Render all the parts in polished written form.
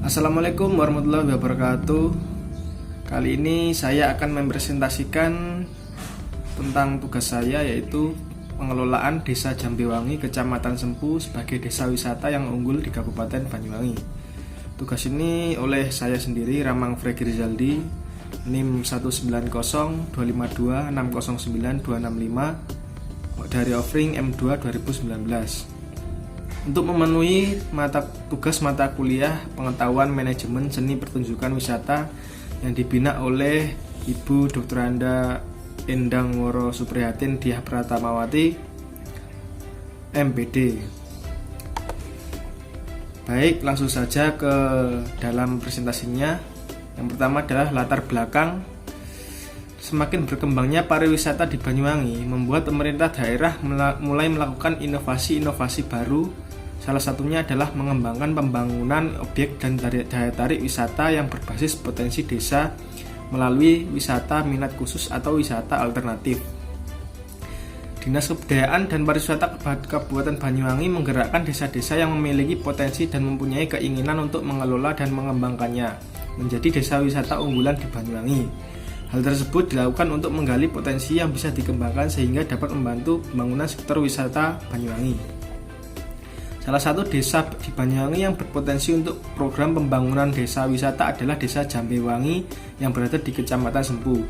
Assalamualaikum warahmatullahi wabarakatuh. Kali ini saya akan mempresentasikan tentang tugas saya, yaitu pengelolaan Desa Jambewangi, Kecamatan Sempu sebagai desa wisata yang unggul di Kabupaten Banyuwangi. Tugas ini oleh saya sendiri, Ramang Fregi Rizaldi, NIM 1902609265265 dari offering M2 2019. Untuk memenuhi tugas mata kuliah pengetahuan manajemen seni pertunjukan wisata yang dibina oleh Ibu Dr. Anda Endang Woro Suprihatin Diah Pratamawati, MPD. Baik, langsung saja ke dalam presentasinya. Yang pertama adalah latar belakang. Semakin berkembangnya pariwisata di Banyuwangi membuat pemerintah daerah mulai melakukan inovasi-inovasi baru. Salah satunya adalah mengembangkan pembangunan objek dan daya tarik wisata yang berbasis potensi desa melalui wisata minat khusus atau wisata alternatif. Dinas Kebudayaan dan Pariwisata Kabupaten Banyuwangi menggerakkan desa-desa yang memiliki potensi dan mempunyai keinginan untuk mengelola dan mengembangkannya menjadi desa wisata unggulan di Banyuwangi. Hal tersebut dilakukan untuk menggali potensi yang bisa dikembangkan sehingga dapat membantu pembangunan sektor wisata Banyuwangi. Salah satu desa di Banyuwangi yang berpotensi untuk program pembangunan desa wisata adalah Desa Jambewangi yang berada di Kecamatan Sempu.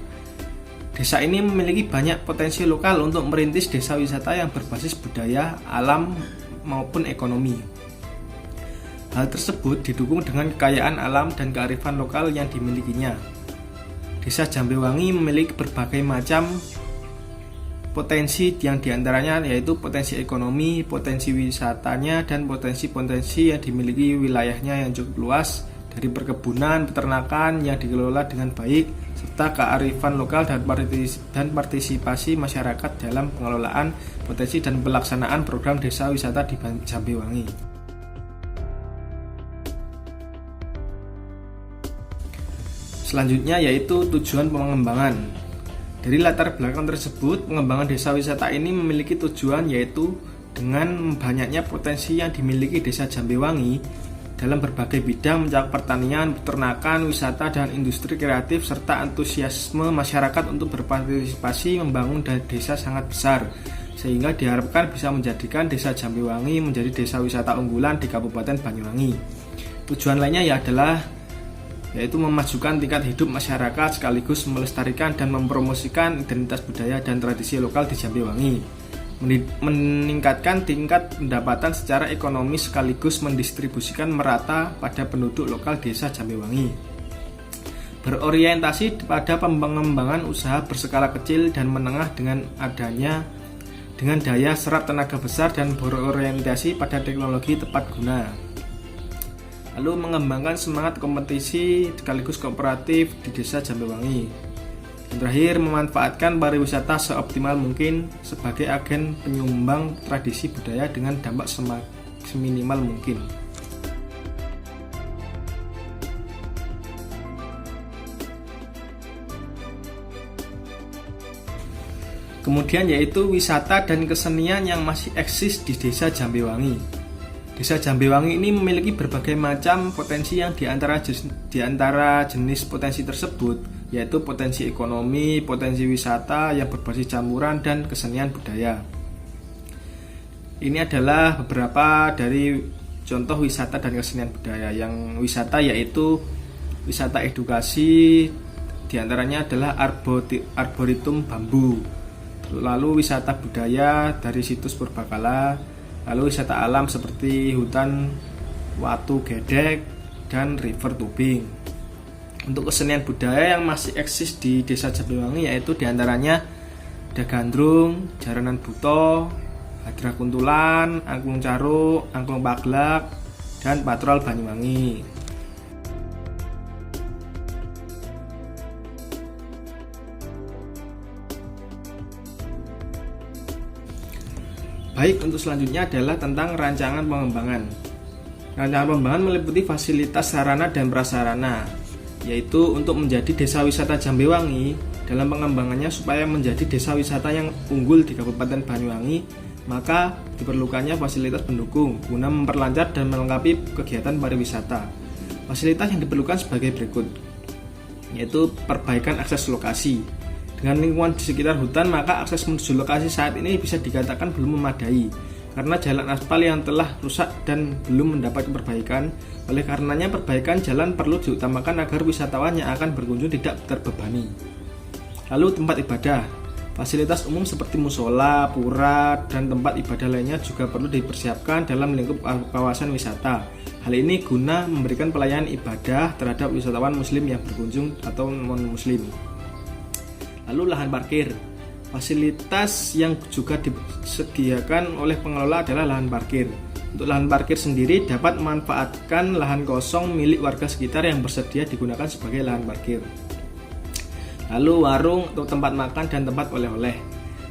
Desa ini memiliki banyak potensi lokal untuk merintis desa wisata yang berbasis budaya, alam, maupun ekonomi. Hal tersebut didukung dengan kekayaan alam dan kearifan lokal yang dimilikinya. Desa Jambewangi memiliki berbagai macam potensi yang diantaranya yaitu potensi ekonomi, potensi wisatanya, dan potensi-potensi yang dimiliki wilayahnya yang cukup luas dari perkebunan, peternakan yang dikelola dengan baik, serta kearifan lokal dan partisipasi masyarakat dalam pengelolaan potensi dan pelaksanaan program desa wisata di Jambewangi. Selanjutnya yaitu tujuan pengembangan. Dari latar belakang tersebut, pengembangan desa wisata ini memiliki tujuan yaitu dengan banyaknya potensi yang dimiliki Desa Jambewangi dalam berbagai bidang mencakup pertanian, peternakan, wisata, dan industri kreatif, serta antusiasme masyarakat untuk berpartisipasi membangun desa sangat besar, sehingga diharapkan bisa menjadikan Desa Jambewangi menjadi desa wisata unggulan di Kabupaten Banyuwangi. Tujuan lainnya yaitu memajukan tingkat hidup masyarakat sekaligus melestarikan dan mempromosikan identitas budaya dan tradisi lokal di Jambewangi, meningkatkan tingkat pendapatan secara ekonomi sekaligus mendistribusikan merata pada penduduk lokal desa Jambewangi. Berorientasi pada pengembangan usaha berskala kecil dan menengah dengan daya serap tenaga besar dan berorientasi pada teknologi tepat guna. Lalu mengembangkan semangat kompetisi sekaligus kooperatif di Desa Jambewangi. Dan terakhir, memanfaatkan pariwisata seoptimal mungkin sebagai agen penyumbang tradisi budaya dengan dampak seminimal mungkin. Kemudian yaitu wisata dan kesenian yang masih eksis di Desa Jambewangi. Desa Jambewangi ini memiliki berbagai macam potensi yang diantara jenis potensi tersebut yaitu potensi ekonomi, potensi wisata yang berbasis campuran, dan kesenian budaya. Ini adalah beberapa dari contoh wisata dan kesenian budaya. Yang wisata yaitu wisata edukasi, diantaranya adalah arboretum bambu. Lalu wisata budaya dari situs Purbakala. Lalu wisata alam seperti hutan Watu Gedek dan River Tubing. Untuk kesenian budaya yang masih eksis di Desa Jambewangi yaitu diantaranya ada gandrung, jaranan buto, hadra kuntulan, angklung caruk, angklung paglak, dan patrol Banyuwangi. Baik, untuk selanjutnya adalah tentang rancangan pengembangan. Rancangan pengembangan meliputi fasilitas sarana dan prasarana, yaitu untuk menjadi desa wisata Jambewangi. Dalam pengembangannya supaya menjadi desa wisata yang unggul di Kabupaten Banyuwangi, maka diperlukannya fasilitas pendukung guna memperlancar dan melengkapi kegiatan pariwisata. Fasilitas yang diperlukan sebagai berikut, yaitu perbaikan akses lokasi. Dengan lingkungan di sekitar hutan, maka akses menuju lokasi saat ini bisa dikatakan belum memadai karena jalan aspal yang telah rusak dan belum mendapat perbaikan. Oleh karenanya perbaikan jalan perlu diutamakan agar wisatawan yang akan berkunjung tidak terbebani. Lalu tempat ibadah. Fasilitas umum seperti musola, pura, dan tempat ibadah lainnya juga perlu dipersiapkan dalam lingkup kawasan wisata. Hal ini guna memberikan pelayanan ibadah terhadap wisatawan muslim yang berkunjung atau non-muslim. Lalu lahan parkir. Fasilitas yang juga disediakan oleh pengelola adalah lahan parkir. Untuk lahan parkir sendiri dapat memanfaatkan lahan kosong milik warga sekitar yang bersedia digunakan sebagai lahan parkir. Lalu warung atau tempat makan dan tempat oleh-oleh.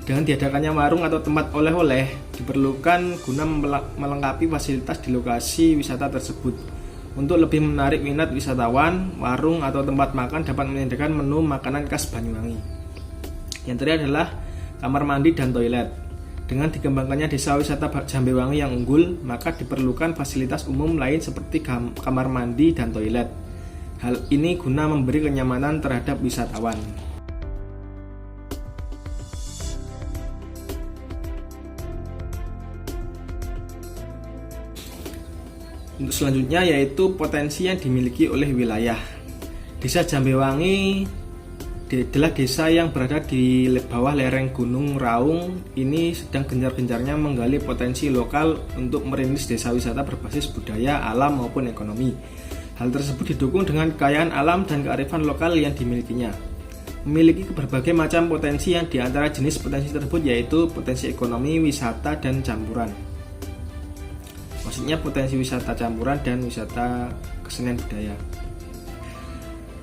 Dengan diadakannya warung atau tempat oleh-oleh diperlukan guna melengkapi fasilitas di lokasi wisata tersebut. Untuk lebih menarik minat wisatawan, warung atau tempat makan dapat menyediakan menu makanan khas Banyuwangi. Yang terakhir adalah kamar mandi dan toilet. Dengan dikembangkannya desa wisata Jambewangi yang unggul, maka diperlukan fasilitas umum lain seperti kamar mandi dan toilet. Hal ini guna memberi kenyamanan terhadap wisatawan. Untuk selanjutnya yaitu potensi yang dimiliki oleh wilayah. Desa Jambewangi adalah desa yang berada di bawah lereng Gunung Raung. Ini sedang gencar-gencarnya menggali potensi lokal untuk merintis desa wisata berbasis budaya, alam maupun ekonomi. Hal tersebut didukung dengan kekayaan alam dan kearifan lokal yang dimilikinya. Memiliki berbagai macam potensi yang diantara jenis potensi tersebut yaitu potensi ekonomi, wisata, dan campuran. Maksudnya potensi wisata campuran dan wisata kesenian budaya.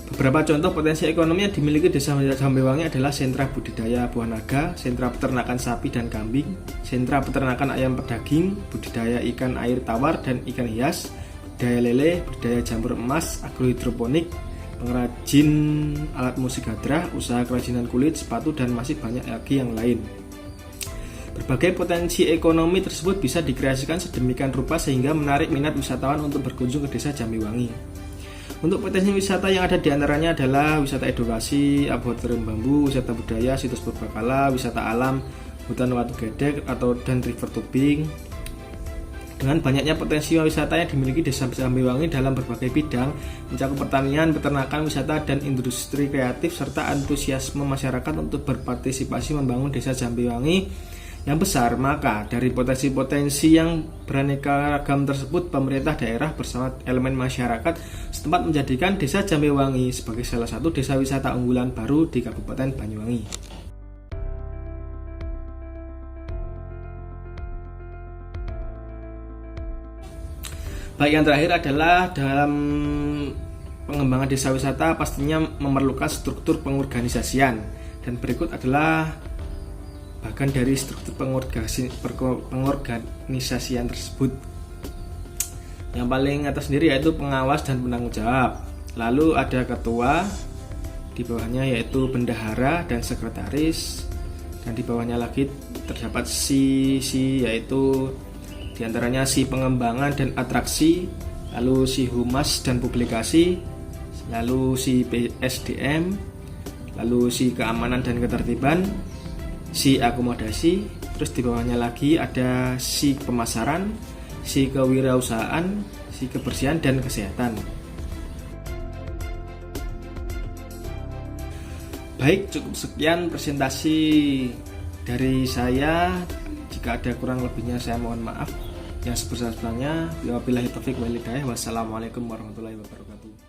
Beberapa contoh potensi ekonomi yang dimiliki desa Jambewangi adalah sentra budidaya buah naga, sentra peternakan sapi dan kambing, sentra peternakan ayam pedaging, budidaya ikan air tawar dan ikan hias, budidaya lele, budidaya jamur emas, agrohidroponik, pengrajin alat musik hadrah, usaha kerajinan kulit, sepatu, dan masih banyak lagi yang lain. Berbagai potensi ekonomi tersebut bisa dikreasikan sedemikian rupa sehingga menarik minat wisatawan untuk berkunjung ke desa Jambewangi. Untuk potensi wisata yang ada diantaranya adalah wisata edukasi, laboratorium bambu, wisata budaya, situs purbakala, wisata alam, hutan watu gedek dan river tubing. Dengan banyaknya potensi wisata yang dimiliki desa Jambewangi dalam berbagai bidang, mencakup pertanian, peternakan, wisata, dan industri kreatif, serta antusiasme masyarakat untuk berpartisipasi membangun desa Jambewangi yang besar, maka dari potensi-potensi yang beraneka ragam tersebut, pemerintah daerah bersama elemen masyarakat setempat menjadikan desa Jambewangi sebagai salah satu desa wisata unggulan baru di Kabupaten Banyuwangi. Baik, yang terakhir adalah dalam pengembangan desa wisata pastinya memerlukan struktur pengorganisasian, dan berikut adalah bagian dari struktur pengorganisasian tersebut. Yang paling atas sendiri yaitu pengawas dan penanggung jawab. Lalu ada ketua, di bawahnya yaitu bendahara dan sekretaris, dan di bawahnya lagi terdapat si yaitu diantaranya si pengembangan dan atraksi, lalu si humas dan publikasi, lalu si PSDM, lalu si keamanan dan ketertiban, si akomodasi, terus di bawahnya lagi ada si pemasaran, si kewirausahaan, si kebersihan dan kesehatan. Baik, cukup sekian presentasi dari saya. Jika ada kurang lebihnya saya mohon maaf. Yang sebesar-besarnya, wabillahi taufiq wal hidayah. Wassalamualaikum warahmatullahi wabarakatuh.